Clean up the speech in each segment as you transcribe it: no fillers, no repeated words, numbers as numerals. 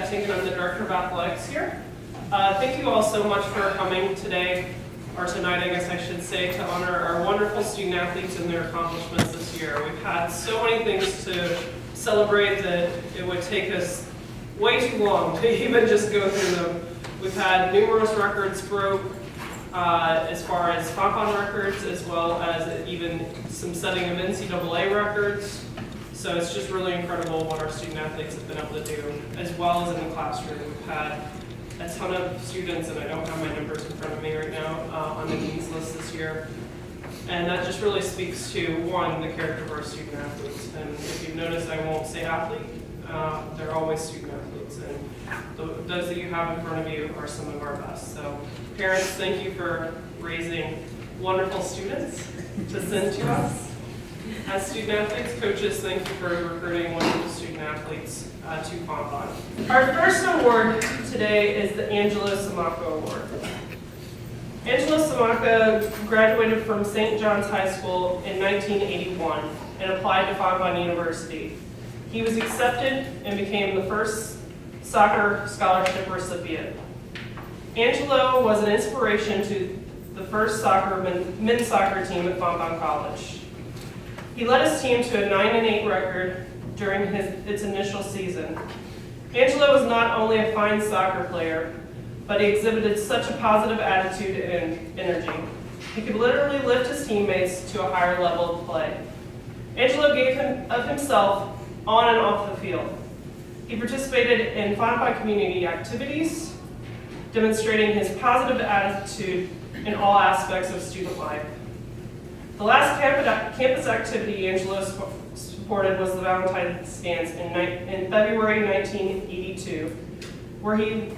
Tink, and I'm the Director of Athletics here. Thank you all so much for coming today, or tonight I guess I should say, to honor our wonderful student athletes and their accomplishments this year. We've had so many things to celebrate that it would take us way too long to even just go through them. We've had numerous records broke as far as Fontbonne records, as well as even some setting of NCAA records. So it's just really incredible what our student athletes have been able to do, as well as in the classroom. We've had a ton of students, and I don't have my numbers in front of me right now, on the nominees list this year. And that just really speaks to, one, the character of our student athletes. And if you've noticed, I won't say athlete. They're always student athletes. And those that you have in front of you are some of our best. So parents, thank you for raising wonderful students to send to us. As student athletes, coaches, thank you for recruiting wonderful student athletes to Fontbonne. Our first award today is the Angelo Samacco Award. Angelo Samacco graduated from St. John's High School in 1981 and applied to Fontbonne University. He was accepted and became the first soccer scholarship recipient. Angelo was an inspiration to the first men's soccer team at Fontbonne College. He led his team to a 9-8 record during its initial season. Angelo was not only a fine soccer player, but he exhibited such a positive attitude and energy. He could literally lift his teammates to a higher level of play. Angelo gave of himself on and off the field. He participated in Fontbonne community activities, demonstrating his positive attitude in all aspects of student life. The last campus activity Angelo supported was the Valentine's Dance in February 1982, where he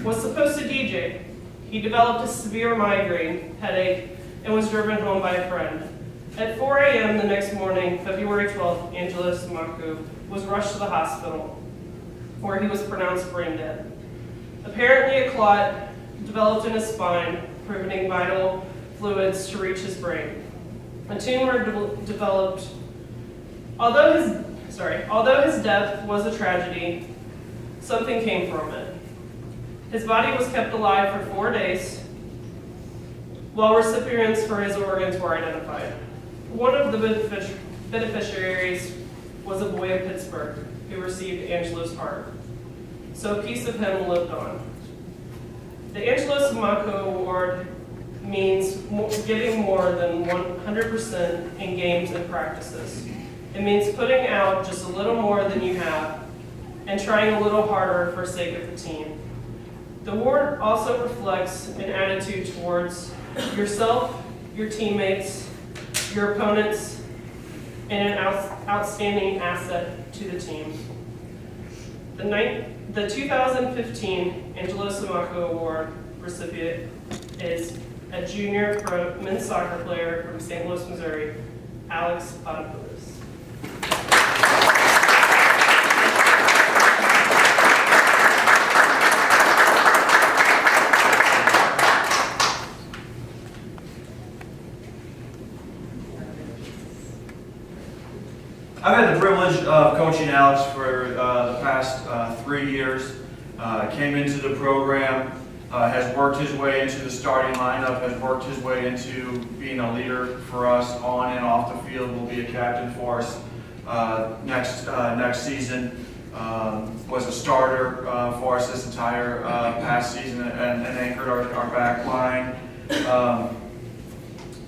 was supposed to DJ. He developed a severe migraine headache and was driven home by a friend. At 4 a.m. the next morning, February 12th, Angelo Samacco was rushed to the hospital, where he was pronounced brain dead. Apparently, a clot developed in his spine, preventing vital fluids to reach his brain. A tumor developed. Although his death was a tragedy, something came from it. His body was kept alive for 4 days, while recipients for his organs were identified. One of the beneficiaries was a boy in Pittsburgh who received Angelo's heart. So a piece of him lived on. The Angelo Samacco Award means giving more than 100% in games and practices. It means putting out just a little more than you have and trying a little harder for sake of the team. The award also reflects an attitude towards yourself, your teammates, your opponents, and an outstanding asset to the team. The 2015 Angelo Samacco Award recipient is a junior pro men's soccer player from St. Louis, Missouri, Alex Padapoulis. I've had the privilege of coaching Alex for the past 3 years. Came into the program, has worked his way into the starting lineup, has worked his way into being a leader for us on and off the field, will be a captain for us next season. Was a starter for us this entire past season and anchored our back line.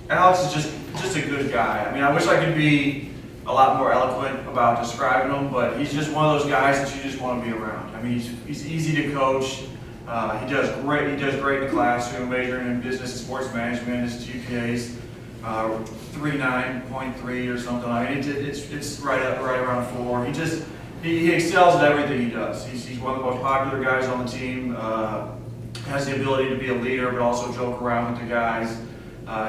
Alex is just a good guy. I mean, I wish I could be a lot more eloquent about describing him, but he's just one of those guys that you just want to be around. I mean, he's easy to coach. He does great in the classroom, majoring in business and sports management. His GPA's 3.9.3 or something. I mean, it's right around 4. He excels at everything he does. He's one of the most popular guys on the team. Has the ability to be a leader, but also joke around with the guys.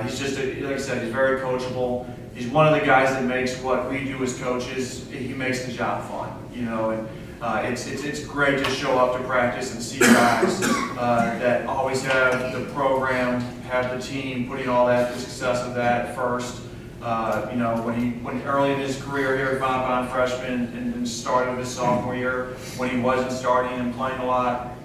He's just, like I said, he's very coachable. He's one of the guys that makes what we do as coaches, he makes the job fun, you know, and it's great to show up to practice and see guys that always have the program, have the team, putting all that, the success of that first. When early in his career here at Fontbonne, freshman and started his sophomore year, when he wasn't starting and playing a lot,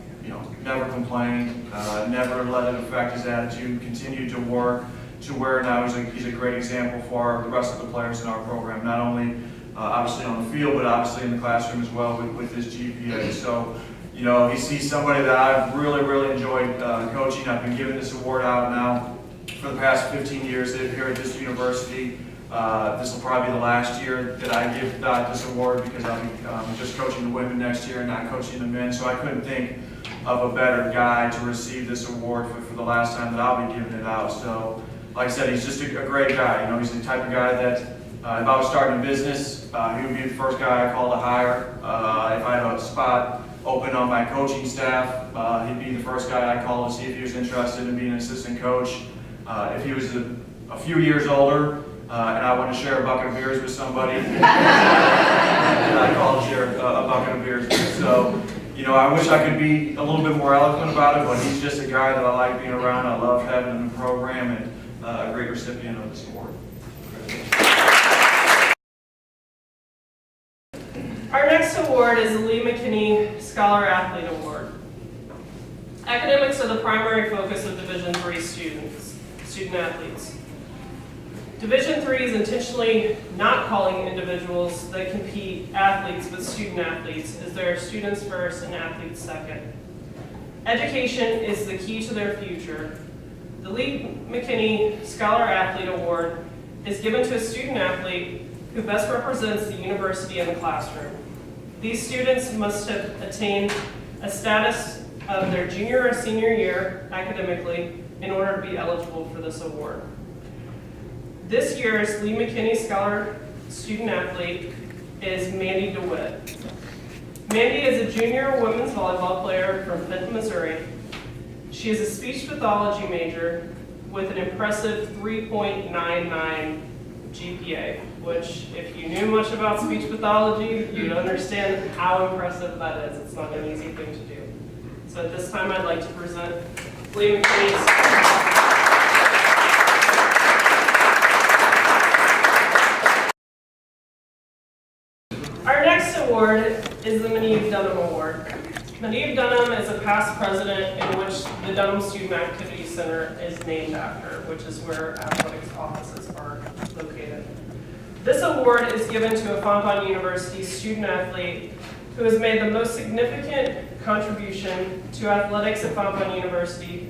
never complained, never let it affect his attitude, continued to work to where now he's a great example for the rest of the players in our program, not only obviously on the field, but obviously in the classroom as well with his GPA. So, he's somebody that I've really, really enjoyed coaching. I've been giving this award out now for the past 15 years here at this university. This will probably be the last year that I give this award because I'll be just coaching the women next year and not coaching the men. So I couldn't think of a better guy to receive this award for the last time that I'll be giving it out. So, like I said, he's just a great guy. He's the type of guy that if I was starting a business, he would be the first guy I call to hire. If I had a spot open on my coaching staff, he'd be the first guy I call to see if he was interested in being an assistant coach. If he was a few years older and I wanted to share a bucket of beers with somebody, I call to share a bucket of beers with. So, I wish I could be a little bit more eloquent about it, but he's just a guy that I like being around. I love having him in the program and a great recipient of this award. Our next award is the Lee McKinney Scholar Athlete Award. Academics are the primary focus of Division III student athletes. Division III is intentionally not calling individuals that compete athletes but student athletes, as there are students first and athletes second. Education is the key to their future. The Lee McKinney Scholar Athlete Award is given to a student athlete who best represents the university in the classroom. These students must have attained a status of their junior or senior year academically in order to be eligible for this award. This year's Lee McKinney Scholar Student Athlete is Mandy DeWitt. Mandy is a junior women's volleyball player from Benton, Missouri. She is a speech pathology major with an impressive 3.99 GPA, which if you knew much about speech pathology, you'd understand how impressive that is. It's not an easy thing to do. So at this time, I'd like to present Lee McKinney's Our next award is the Meneve Dunham Award. Meneve Dunham is a past president in which the Dunham Student Activity Center is named after, which is where athletics offices are located. This award is given to a Fontbonne University student athlete who has made the most significant contribution to athletics at Fontbonne University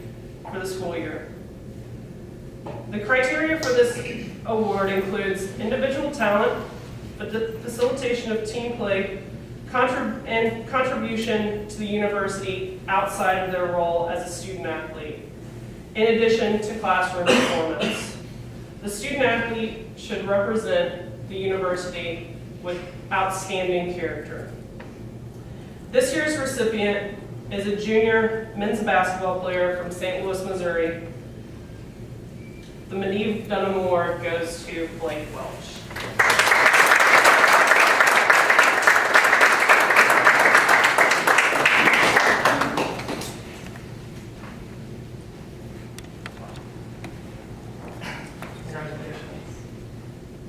for the school year. The criteria for this award includes individual talent, the facilitation of team play, and contribution to the university outside of their role as a student athlete, in addition to classroom performance. The student athlete should represent the university with outstanding character. This year's recipient is a junior men's basketball player from St. Louis, Missouri. The Meneve Dunham Award goes to Blake Welch.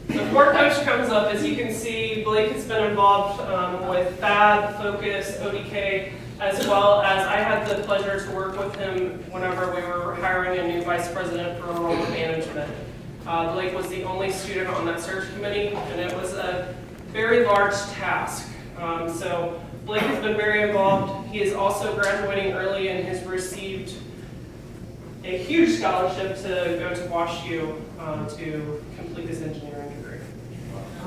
Before Coach comes up, as you can see, Blake has been involved with FAB, Focus, ODK, as well as I had the pleasure to work with him whenever we were hiring a new vice president for enrollment management. Blake was the only student on that search committee, and it was a very large task. So Blake has been very involved. He is also graduating early and has received a huge scholarship to go to WashU to complete his engineering degree.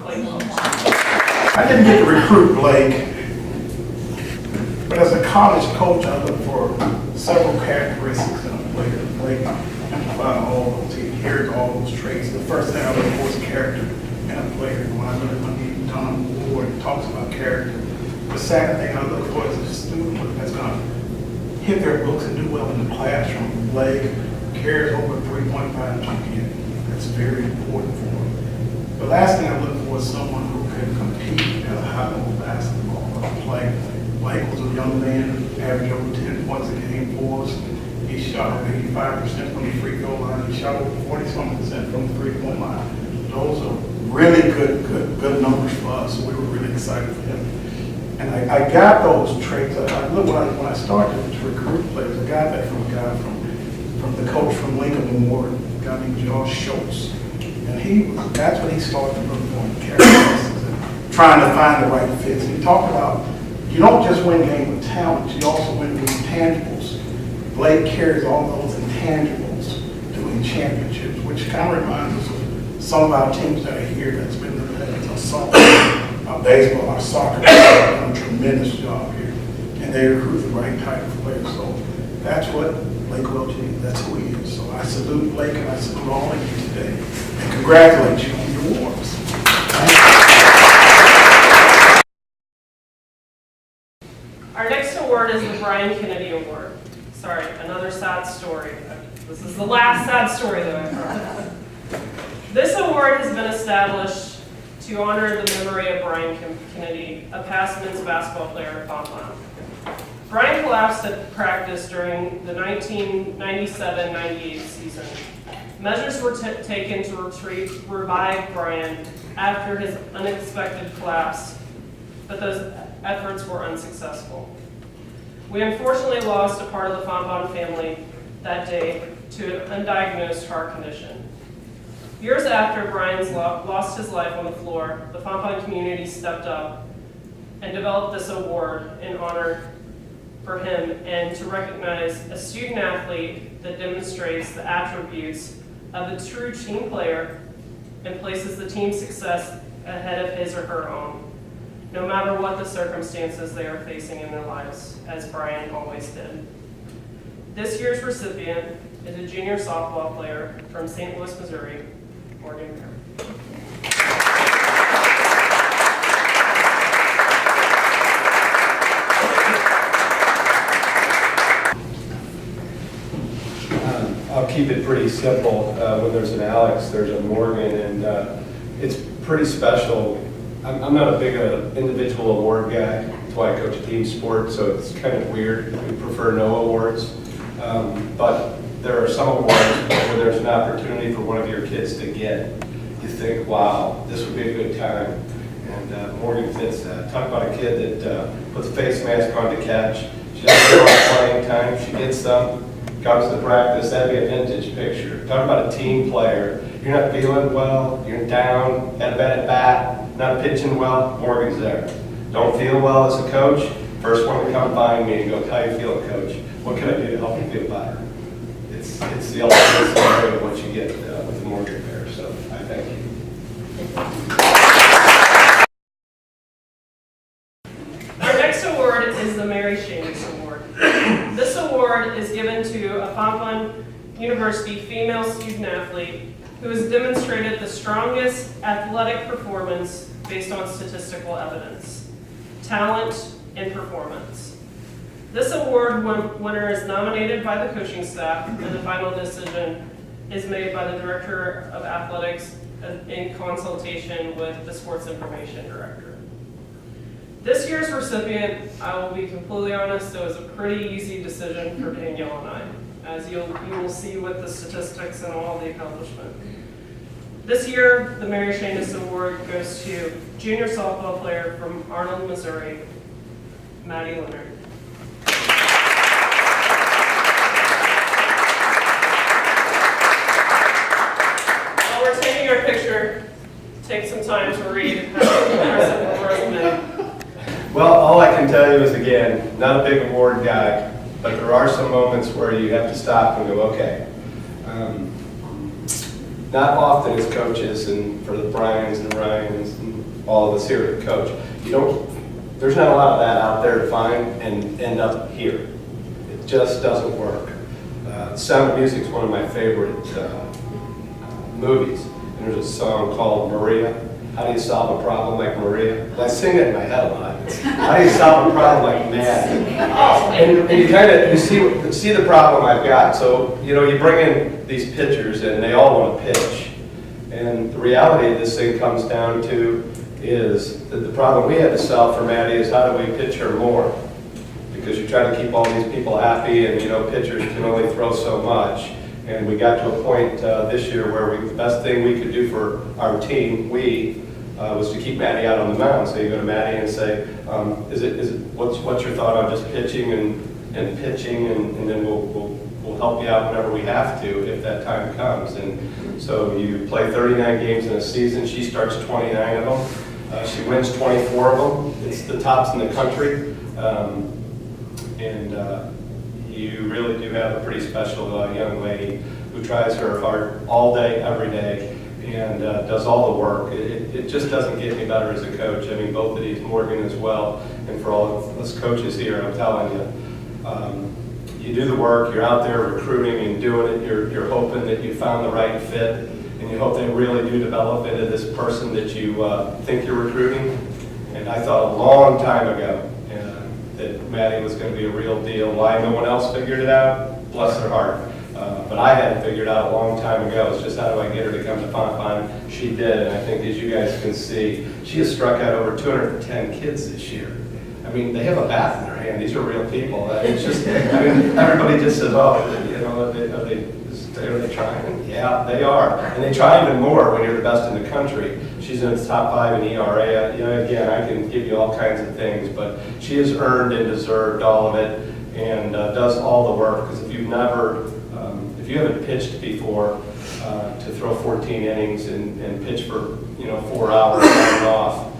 Blake. I didn't get to recruit Blake, but as a college coach, I look for several characteristics in a player. Blake amplified all those, he inherited all those traits. The first thing I look for is character in a player. When I look at Meneve Dunham Award, it talks about character. The second thing I look for is a student that's going to hit their books and do well in the classroom. Blake carries over 3.5 GPA. That's very important for him. The last thing I look for is someone who can compete at a high level basketball play. Blake was a young man, averaged over 10 points a game for us. He shot over 85% from the free throw line. He shot over 40-something% from the three-point line. those are really good numbers for us. So we were really excited for him. And I got those traits. Look, when I started to recruit players, I got that from a guy from the coach from Lincoln Memorial, a guy named Josh Schultz. And that's when he started to look for characteristics and trying to find the right fits. And he talked about, you don't just win games with talent, you also win with intangibles. Blake carries all those intangibles to win championships, which kind of reminds us of some of our teams that are here that's been the our softball, our baseball, our soccer. They've done a tremendous job here. And they recruit the right type of players. So that's what Blake Welch is. That's who he is. So I salute Blake and I salute all of you today. And congratulate you on your awards. Our next award is the Brian Kennedy Award. Sorry, another sad story. This is the last sad story that I've heard. This award has been established to honor the memory of Brian Kennedy, a past men's basketball player at Fontbonne. Brian collapsed at practice during the 1997-98 season. Measures were taken to revive Brian after his unexpected collapse, but those efforts were unsuccessful. We unfortunately lost a part of the Fontbonne family that day to an undiagnosed heart condition. Years after Brian's lost his life on the floor, the Fontbonne community stepped up and developed this award in honor for him and to recognize a student athlete that demonstrates the attributes of a true team player and places the team's success ahead of his or her own, no matter what the circumstances they are facing in their lives, as Brian always did. This year's recipient is a junior softball player from St. Louis, Missouri, Morgan Bear. I'll keep it pretty simple. When there's an Alex, there's a Morgan, and it's pretty special. I'm not a big individual award guy. That's why I coach a team sport, so it's kind of weird. We prefer no awards. But there are some awards where there's an opportunity for one of your kids to get. You think, wow, this would be a good time. And Morgan fits that. Talk about a kid that puts a face mask on to catch. She doesn't get a lot of playing time. She gets some. Comes to practice, that'd be a vintage picture. Talk about a team player. You're not feeling well, you're down, had a bad bat, not pitching well, Morgan's there. Don't feel well as a coach, first one to come find me and go, how you feeling, coach? What can I do to help you feel better? It's the ultimate story of what you get with the Morgan Bear, so I thank you. Our next award is the Mary Shamus Award. This award is given to a Fontbonne University female student athlete who has demonstrated the strongest athletic performance based on statistical evidence, talent, and performance. This award winner is nominated by the coaching staff, and the final decision is made by the Director of Athletics in consultation with the Sports Information Director. This year's recipient, I will be completely honest, it was a pretty easy decision for Danielle and I, as you will see with the statistics and all the accomplishment. This year, the Mary Shamus Award goes to junior softball player from Arnold, Missouri, Maddie Leonard. While we're taking our picture, take some time to read our resume. Well, all I can tell you is, again, not a big award guy, but there are some moments where you have to stop and go, okay. Not often as coaches, and for the Brians and the Ryans and all of us here that coach, there's not a lot of that out there to find and end up here. It just doesn't work. Sound of Music is one of my favorite movies, and there's a song called Maria. How do you solve a problem like Maria? I sing it in my head a lot. How do you solve a problem like Maddie? And you kind of see the problem I've got. So you bring in these pitchers and they all want to pitch. And the reality of this thing comes down to is that the problem we had to solve for Maddie is how do we pitch her more? Because you're trying to keep all these people happy, and pitchers can only throw so much. And we got to a point this year where the best thing we could do for our team, was to keep Maddie out on the mound. So you go to Maddie and say, what's your thought on just pitching and pitching, and then we'll help you out whenever we have to if that time comes. And so you play 39 games in a season. She starts 29 of them. She wins 24 of them. It's the tops in the country. You really do have a pretty special young lady who tries her heart all day, every day, and does all the work. It just doesn't get any better as a coach. I mean, both of these, Morgan as well, and for all of us coaches here, I'm telling you, you do the work, you're out there recruiting and doing it, you're hoping that you found the right fit, and you hope they really do develop into this person that you think you're recruiting. And I thought a long time ago that Maddie was going to be a real deal. Why no one else figured it out? Bless their heart. But I hadn't figured out a long time ago. It's just how do I get her to come to Fontbonne? She did, and I think as you guys can see, she has struck out over 210 kids this year. I mean, they have a bat in their hand. These are real people. It's just, I mean, everybody just says, oh, you know, are they trying? Yeah, they are. And they try even more when you're the best in the country. She's in the top 5 in ERA. You know, again, I can give you all kinds of things, but she has earned and deserved all of it, and does all the work. Because if you haven't pitched before, to throw 14 innings and pitch for 4 hours on and off,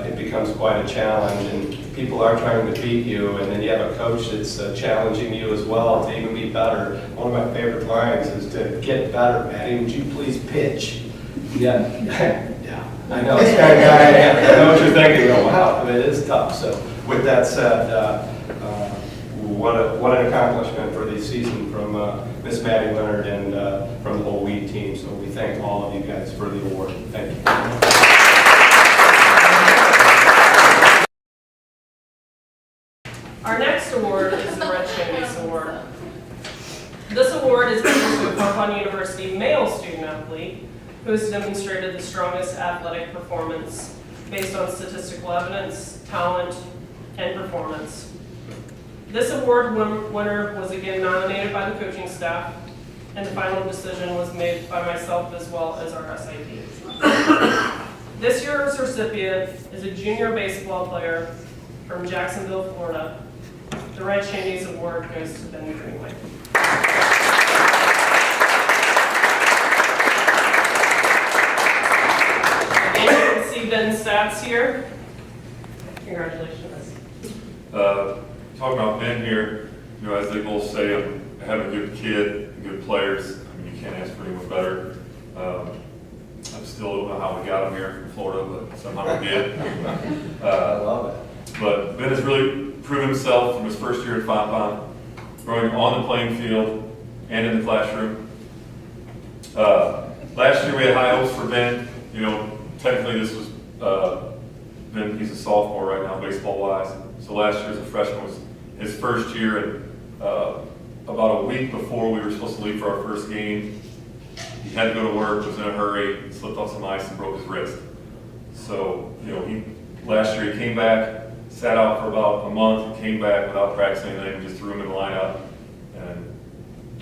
it becomes quite a challenge. And people are trying to beat you, and then you have a coach that's challenging you as well to even be better. One of my favorite lines is to get better, Maddie. Would you please pitch? Yeah. I know, it's kind of guy, I know what you're thinking, oh, wow, it is tough. So with that said, what an accomplishment for the season from Miss Maddie Leonard and from the whole Weed team. So we thank all of you guys for the award. Thank you. Our next award is the Red Chimneys Award. This award is given to a Fontbonne University male student athlete who has demonstrated the strongest athletic performance based on statistical evidence, talent, and performance. This award winner was again nominated by the coaching staff, and the final decision was made by myself as well as our SID. This year's recipient is a junior baseball player from Jacksonville, Florida. The Red Chimneys Award goes to Ben Greenway. Ben stats here. Congratulations. Talking about Ben here, as they both say, I have a good kid, good players. I mean, you can't ask for anyone better. I still don't know how we got him here from Florida, but somehow we did. I love it. But Ben has really proven himself from his first year at Fontbonne, growing on the playing field and in the classroom. Last year we had high hopes for Ben. Technically this was Ben, he's a sophomore right now, baseball-wise. So last year as a freshman was his first year, and about a week before we were supposed to leave for our first game, he had to go to work, was in a hurry, slipped on some ice and broke his wrist. So, last year he came back, sat out for about a month, came back without practicing anything, just threw him in the lineup. And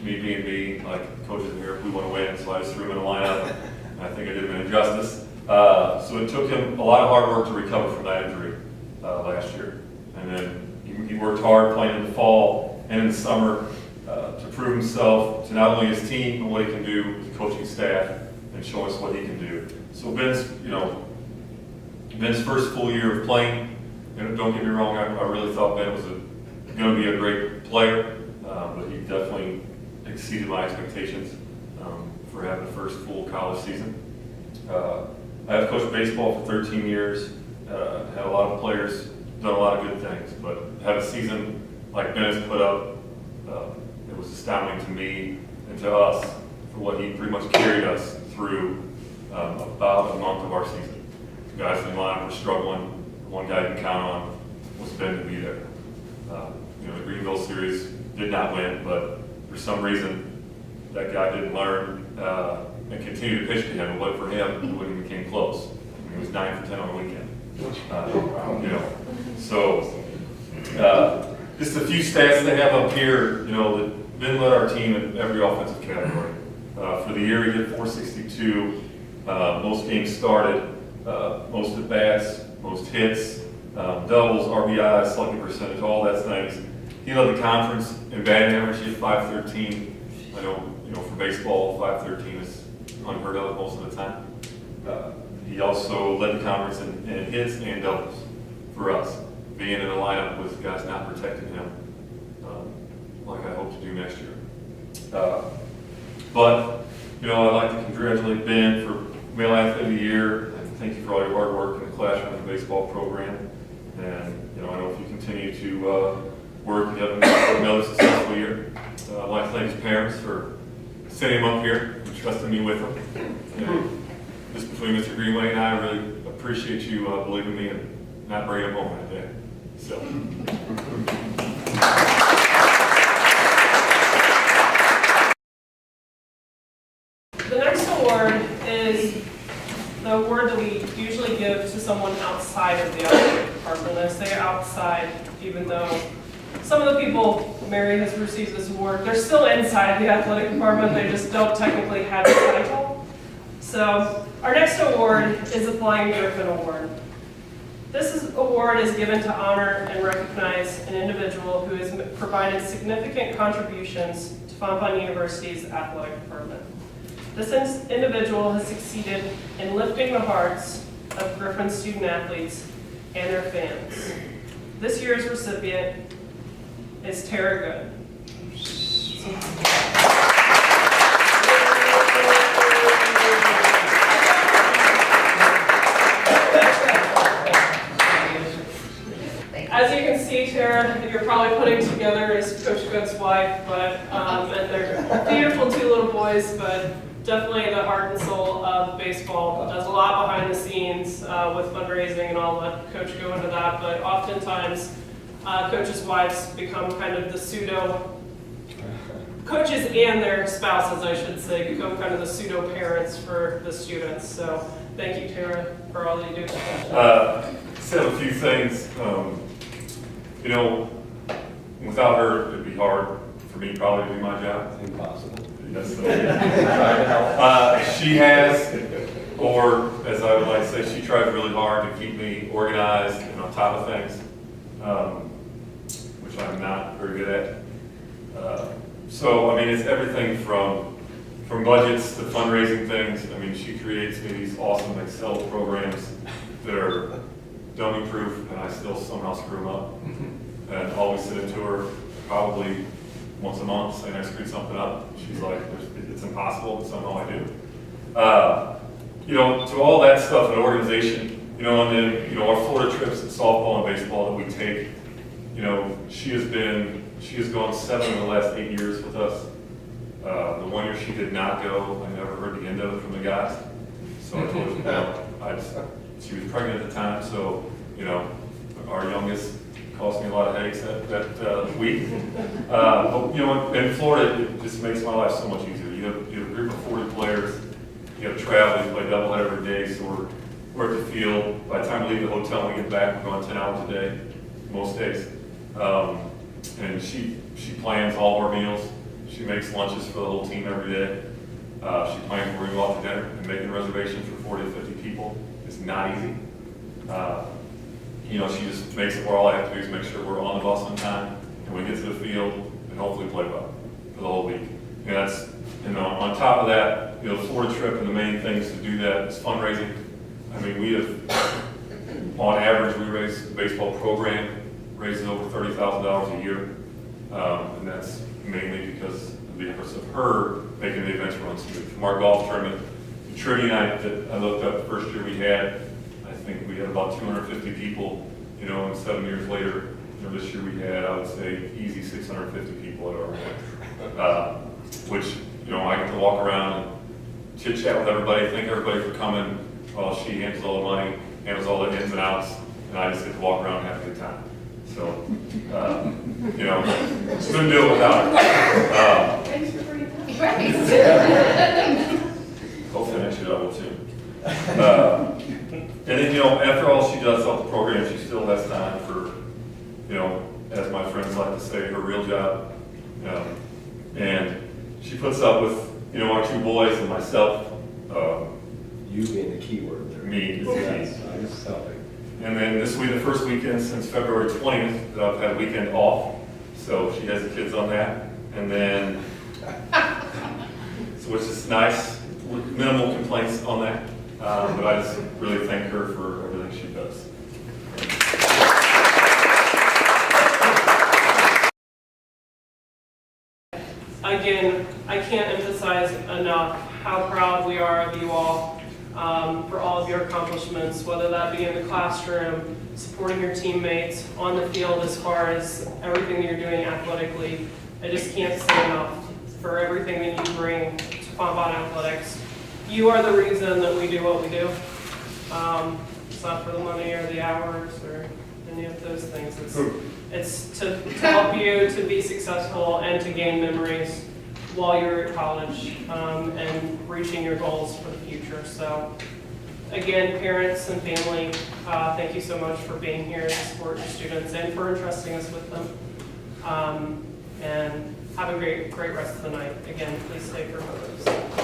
me being me, like coaches here, we want to win, so I just threw him in the lineup. And I think I did him an injustice. So it took him a lot of hard work to recover from that injury last year. And then he worked hard playing in the fall and in the summer to prove himself to not only his team, but what he can do with the coaching staff and show us what he can do. So Ben's first full year of playing, don't get me wrong, I really thought Ben was going to be a great player, but he definitely exceeded my expectations for having the first full college season. I have coached baseball for 13 years, had a lot of players, done a lot of good things, but had a season like Ben has put up, it was astounding to me and to us for what he pretty much carried us through about a month of our season. The guys in the line were struggling. One guy you can count on was Ben to be there. The Greenville series did not win, but for some reason that guy didn't learn and continue to pitch to him. It wasn't for him, it wouldn't even came close. He was 9 for 10 on the weekend. So just a few stats they have up here. That Ben led our team in every offensive category. For the year, he did 462, most games started, most at bats, most hits, doubles, RBIs, slugging percentage, all that's nice. He led the conference in batting average. He had 513. I know, for baseball, 513 is unheard of most of the time. He also led the conference in hits and doubles for us, being in a lineup with guys not protecting him, like I hope to do next year. But I'd like to congratulate Ben for Male Athlete of the Year. Thank you for all your hard work in the classroom and the baseball program. And I know if you continue to work and have another successful year. I'd like to thank his parents for sending him up here and trusting me with him. And just between Mr. Greenway and I really appreciate you believing me and not bringing him home that day. So. The next award is the award that we usually give to someone outside of the athletic department. I say outside, even though some of the people Mary has received this award, they're still inside the athletic department, they just don't technically have the title. So our next award is the Flying Griffin Award. This award is given to honor and recognize an individual who has provided significant contributions to Fontbonne University's athletic department. This individual has succeeded in lifting the hearts of Griffin student athletes and their fans. This year's recipient is Tara Good. As you can see, Tara, that you're probably putting together is Coach Good's wife, but and they're beautiful two little boys, but definitely the heart and soul of baseball. Does a lot behind the scenes with fundraising and all. Let Coach go into that, but oftentimes coaches' wives become kind of the coaches and their spouses, I should say, become kind of the pseudo parents for the students. So thank you, Tara, for all that you do. Said a few things. Without her, it'd be hard for me probably to do my job. Impossible. Yes, she has, or as I would like to say, she tries really hard to keep me organized and on top of things, which I'm not very good at. So, it's everything from budgets to fundraising things. She creates me these awesome Excel programs that are dummy-proof, and I still somehow screw them up. And always send it to her probably once a month, saying I screwed something up. She's like, it's impossible, but somehow I do. To all that stuff in organization, and then, our Florida trips in softball and baseball that we take, she has gone 7 of the last 8 years with us. The one year she did not go, I never heard the end of it from the guys. So I told her, she was pregnant at the time, so, our youngest cost me a lot of headaches that week. But, in Florida, it just makes my life so much easier. You have a group of 40 players, you have travel, you play doubleheader every day, so we're at the field. By the time we leave the hotel and we get back, we're going 10 hours a day, most days. And she plans all of our meals. She makes lunches for the whole team every day. She plans where we go out to dinner, and making reservations for 40 to 50 people is not easy. She just makes it where all I have to do is make sure we're on the bus on time, and we get to the field, and hopefully play well for the whole week. And that's, on top of that, the Florida trip and the main things to do that is fundraising. We have, on average, we raise the baseball program, raises over $30,000 a year. And that's mainly because of the efforts of her making the events run smooth. From our golf tournament, the trivia night that I looked up the first year we had, I think we had about 250 people, and 7 years later, this year we had, I would say, easy 650 people at our event. Which, I get to walk around and chit chat with everybody, thank everybody for coming, while she handles all the money, handles all the ins and outs, and I just get to walk around and have a good time. So, couldn't do it without her. Thanks for bringing that. Hopefully next year I will too. And then, after all she does off the program, she still has time for, as my friends like to say, her real job. And she puts up with, our two boys and myself. You being the key word there. Me is the Yes, key. I was helping. And then this will be the first weekend since February 20th that I've had a weekend off. So she has the kids on that. And then, so which is nice, minimal complaints on that. But I just really thank her for everything she does. Again, I can't emphasize enough how proud we are of you all for all of your accomplishments, whether that be in the classroom, supporting your teammates, on the field as far as everything that you're doing athletically. I just can't say enough for everything that you bring to Fontbonne Athletics. You are the reason that we do what we do. It's not for the money or the hours or any of those things. It's to help you to be successful and to gain memories while you're at college and reaching your goals for the future. So again, parents and family, thank you so much for being here to support your students and for entrusting us with them. And have a great rest of the night. Again, please stay for photos.